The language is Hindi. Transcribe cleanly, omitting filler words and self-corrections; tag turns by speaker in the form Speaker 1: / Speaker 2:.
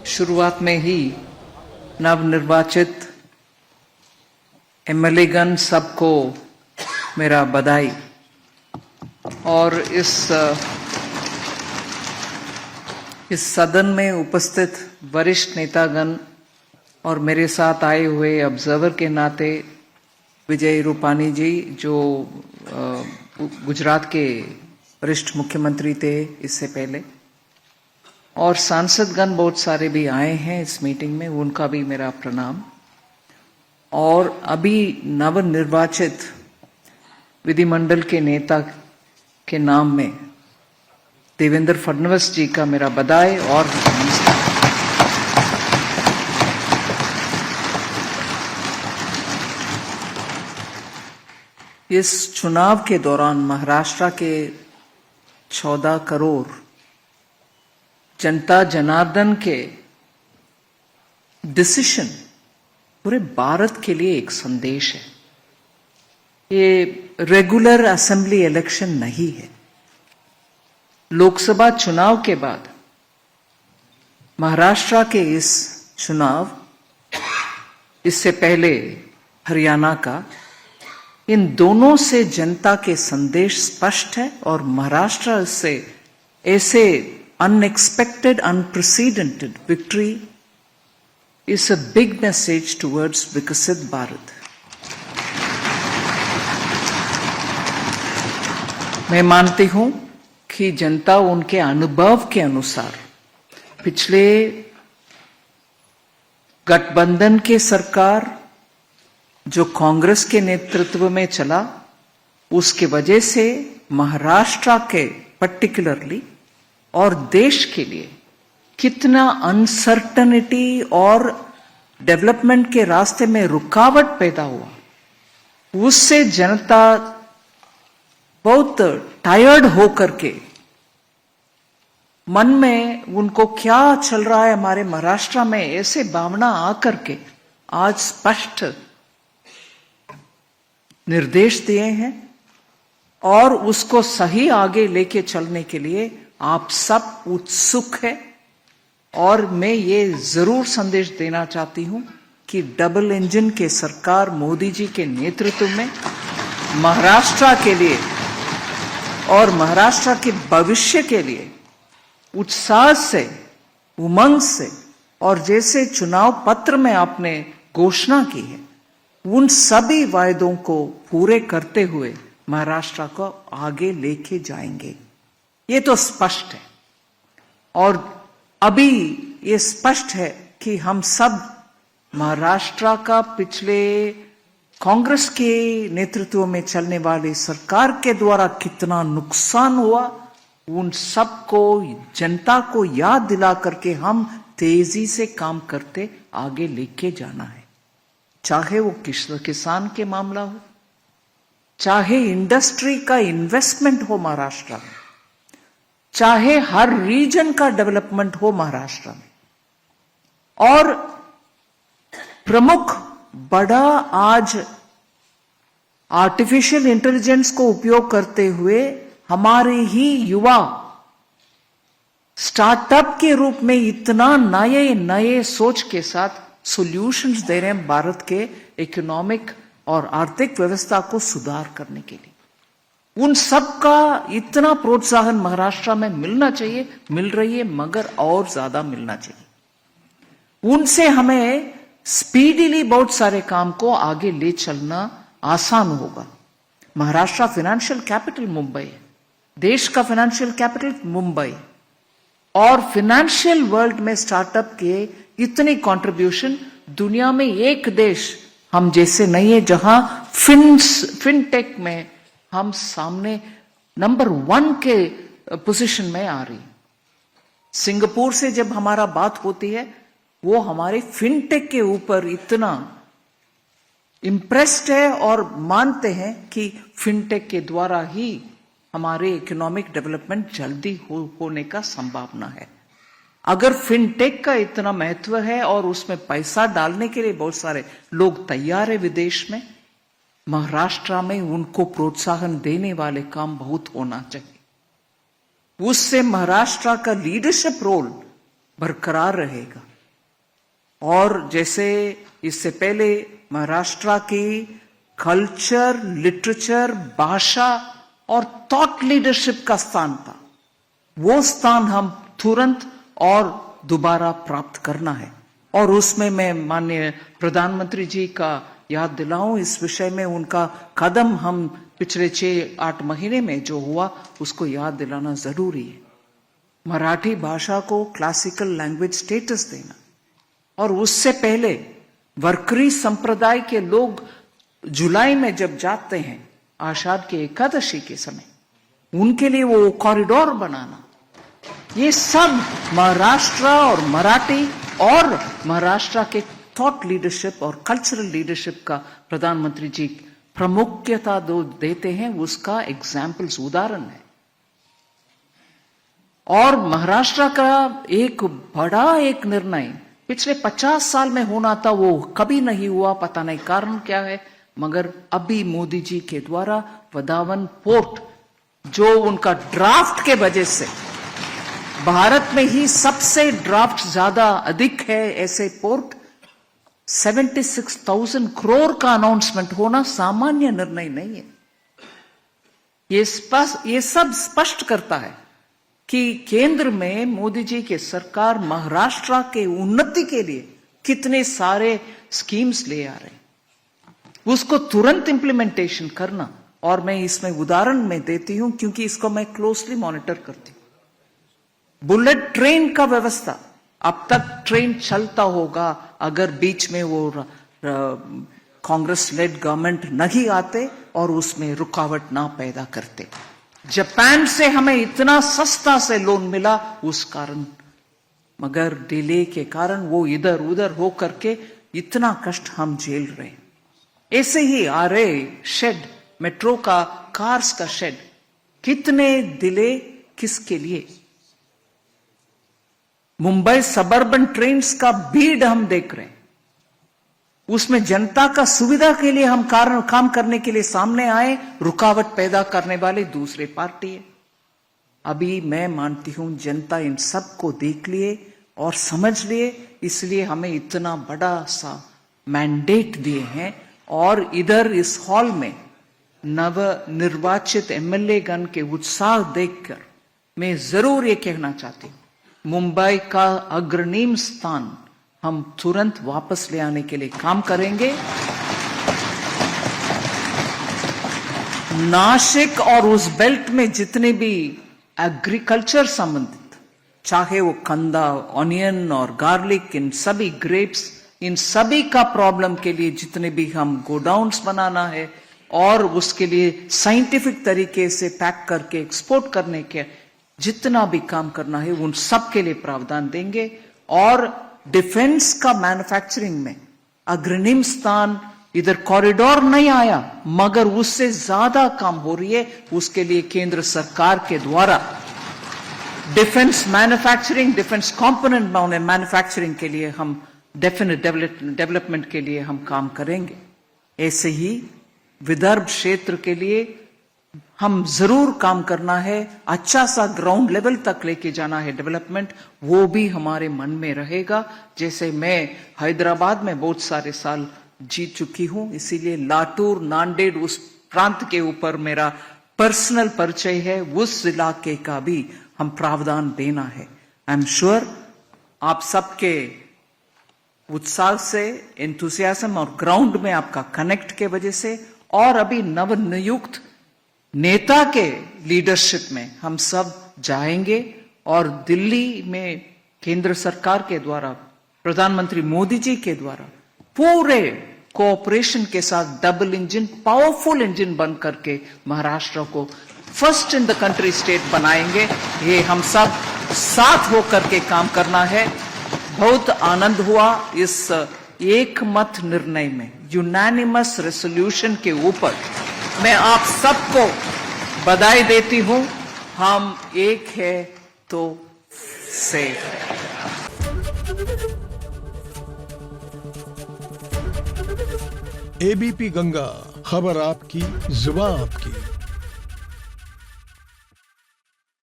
Speaker 1: शुरुआत में ही नवनिर्वाचित एमएलएगण सबको मेरा बधाई। और इस सदन में उपस्थित वरिष्ठ नेतागण और मेरे साथ आए हुए ऑब्जर्वर के नाते विजय रूपानी जी, जो गुजरात के वरिष्ठ मुख्यमंत्री थे इससे पहले, और सांसदगण बहुत सारे भी आए हैं इस मीटिंग में, उनका भी मेरा प्रणाम। और अभी नवनिर्वाचित विधिमंडल के नेता के नाम में देवेंद्र फडणवीस जी का मेरा बधाई और नमस्कार। इस चुनाव के दौरान महाराष्ट्र के 14 करोड़ जनता जनार्दन के डिसीजन पूरे भारत के लिए एक संदेश है। ये रेगुलर असेंबली इलेक्शन नहीं है। लोकसभा चुनाव के बाद महाराष्ट्र के इस चुनाव, इससे पहले हरियाणा का, इन दोनों से जनता के संदेश स्पष्ट है और महाराष्ट्र से ऐसे unexpected, unprecedented victory is a big message towards विकसित भारत। मैं मानती हूं कि जनता उनके अनुभव के अनुसार पिछले गठबंधन के सरकार जो कांग्रेस के नेतृत्व में चला, उसके वजह से महाराष्ट्र के पर्टिकुलरली और देश के लिए कितना अनसर्टनिटी और डेवलपमेंट के रास्ते में रुकावट पैदा हुआ, उससे जनता बहुत टायर्ड होकर के मन में उनको क्या चल रहा है हमारे महाराष्ट्र में, ऐसे भावना आकर के आज स्पष्ट निर्देश दिए हैं और उसको सही आगे लेके चलने के लिए आप सब उत्सुक हैं। और मैं ये जरूर संदेश देना चाहती हूं कि डबल इंजन के सरकार मोदी जी के नेतृत्व में महाराष्ट्र के लिए और महाराष्ट्र के भविष्य के लिए उत्साह से, उमंग से, और जैसे चुनाव पत्र में आपने घोषणा की है, उन सभी वायदों को पूरे करते हुए महाराष्ट्र को आगे लेके जाएंगे। ये तो स्पष्ट है। और अभी ये स्पष्ट है कि हम सब महाराष्ट्र का पिछले कांग्रेस के नेतृत्व में चलने वाली सरकार के द्वारा कितना नुकसान हुआ, उन सबको, जनता को याद दिला करके हम तेजी से काम करते आगे लेके जाना है। चाहे वो किसान के मामला हो, चाहे इंडस्ट्री का इन्वेस्टमेंट हो महाराष्ट्र में, चाहे हर रीजन का डेवलपमेंट हो महाराष्ट्र में। और प्रमुख बड़ा आज आर्टिफिशियल इंटेलिजेंस को उपयोग करते हुए हमारे ही युवा स्टार्टअप के रूप में इतना नए नए सोच के साथ सॉल्यूशंस दे रहे हैं भारत के इकोनॉमिक और आर्थिक व्यवस्था को सुधार करने के लिए। उन सब का इतना प्रोत्साहन महाराष्ट्र में मिलना चाहिए, मिल रही है, मगर और ज्यादा मिलना चाहिए। उनसे हमें स्पीडीली बहुत सारे काम को आगे ले चलना आसान होगा। महाराष्ट्र फाइनेंशियल कैपिटल मुंबई है, देश का फाइनेंशियल कैपिटल मुंबई, और फाइनेंशियल वर्ल्ड में स्टार्टअप के इतनी कंट्रीब्यूशन दुनिया में एक देश हम जैसे नहीं है, जहां फिनटेक में हम सामने नंबर 1 के पोजीशन में आ रही। सिंगापुर से जब हमारा बात होती है, वो हमारे फिनटेक के ऊपर इतना इम्प्रेस्ड है और मानते हैं कि फिनटेक के द्वारा ही हमारे इकोनॉमिक डेवलपमेंट जल्दी होने का संभावना है। अगर फिनटेक का इतना महत्व है और उसमें पैसा डालने के लिए बहुत सारे लोग तैयार है विदेश में, महाराष्ट्र में उनको प्रोत्साहन देने वाले काम बहुत होना चाहिए। उससे महाराष्ट्र का लीडरशिप रोल बरकरार रहेगा। और जैसे इससे पहले महाराष्ट्र की कल्चर, लिटरेचर, भाषा और थॉट लीडरशिप का स्थान था, वो स्थान हम तुरंत और दोबारा प्राप्त करना है। और उसमें मैं माननीय प्रधानमंत्री जी का याद दिलाऊं, इस विषय में उनका कदम हम पिछले 6-8 महीने में जो हुआ उसको याद दिलाना जरूरी है। मराठी भाषा को क्लासिकल लैंग्वेज स्टेटस देना, और उससे पहले वरकरी संप्रदाय के लोग जुलाई में जब जाते हैं आषाढ़ के एकादशी के समय, उनके लिए वो कॉरिडोर बनाना, ये सब महाराष्ट्र और मराठी और महाराष्ट्र के थॉट लीडरशिप और कल्चरल लीडरशिप का प्रधानमंत्री जी प्रामुख्यता देते हैं, उसका एग्जाम्पल्स, उदाहरण है। और महाराष्ट्र का एक बड़ा एक निर्णय पिछले 50 साल में होना था, वो कभी नहीं हुआ, पता नहीं कारण क्या है, मगर अभी मोदी जी के द्वारा वधावन पोर्ट, जो उनका ड्राफ्ट के वजह से भारत में ही सबसे ड्राफ्ट ज्यादा अधिक है ऐसे पोर्ट, 76,000 करोड़ का अनाउंसमेंट होना सामान्य निर्णय नहीं है। ये सब स्पष्ट करता है कि केंद्र में मोदी जी के सरकार महाराष्ट्र के उन्नति के लिए कितने सारे स्कीम्स ले आ रहे हैं, उसको तुरंत इंप्लीमेंटेशन करना। और मैं इसमें उदाहरण में देती हूं क्योंकि इसको मैं क्लोजली मॉनिटर करती हूं। बुलेट ट्रेन का व्यवस्था, अब तक ट्रेन चलता होगा अगर बीच में वो कांग्रेस लेड गवर्नमेंट नहीं आते और उसमें रुकावट ना पैदा करते। जापान से हमें इतना सस्ता से लोन मिला उस कारण, मगर डिले के कारण वो इधर उधर हो करके इतना कष्ट हम झेल रहे। ऐसे ही आरे शेड, मेट्रो का, कार्स का शेड, कितने डिले किसके लिए? मुंबई सबर्बन ट्रेन्स का भीड़ हम देख रहे हैं, उसमें जनता का सुविधा के लिए हम काम करने के लिए सामने आए, रुकावट पैदा करने वाले दूसरे पार्टी है। अभी मैं मानती हूं जनता इन सब को देख लिए और समझ लिए, इसलिए हमें इतना बड़ा सा मैंडेट दिए हैं। और इधर इस हॉल में नव निर्वाचित एमएलए गण के उत्साह देखकर मैं जरूर ये कहना चाहती हूं, मुंबई का अग्रणी स्थान हम तुरंत वापस ले आने के लिए काम करेंगे। नासिक और उस बेल्ट में जितने भी एग्रीकल्चर संबंधित, चाहे वो कंदा, ऑनियन और गार्लिक, इन सभी ग्रेप्स, इन सभी का प्रॉब्लम के लिए जितने भी हम गोडाउन्स बनाना है और उसके लिए साइंटिफिक तरीके से पैक करके एक्सपोर्ट करने के जितना भी काम करना है, उन सब के लिए प्रावधान देंगे। और डिफेंस का मैन्युफैक्चरिंग में अग्रणी स्थान, इधर कॉरिडोर नहीं आया मगर उससे ज्यादा काम हो रही है, उसके लिए केंद्र सरकार के द्वारा defence manufacturing, defence component manufacturing के लिए हम डेफिनेट डेवलपमेंट के लिए हम काम करेंगे। ऐसे ही विदर्भ क्षेत्र के लिए हम जरूर काम करना है, अच्छा सा ग्राउंड लेवल तक लेके जाना है डेवलपमेंट, वो भी हमारे मन में रहेगा। जैसे मैं हैदराबाद में बहुत सारे साल जीत चुकी हूं, इसीलिए लातूर, नांदेड़ उस प्रांत के ऊपर मेरा पर्सनल परिचय है, उस इलाके का भी हम प्रावधान देना है। आई एम श्योर आप सबके उत्साह से, एंथुसियाज्म और ग्राउंड में आपका कनेक्ट के वजह से और अभी नवनियुक्त नेता के लीडरशिप में हम सब जाएंगे और दिल्ली में केंद्र सरकार के द्वारा, प्रधानमंत्री मोदी जी के द्वारा पूरे कोऑपरेशन के साथ डबल इंजन, पावरफुल इंजन बन करके महाराष्ट्र को first in the country state बनाएंगे। ये हम सब साथ होकर के काम करना है। बहुत आनंद हुआ इस एक मत निर्णय में, यूनानिमस रेसोल्यूशन के ऊपर। मैं आप सबको बधाई देती हूं। हम एक है तो सेफ है।
Speaker 2: एबीपी गंगा, खबर आपकी, जुबान आपकी।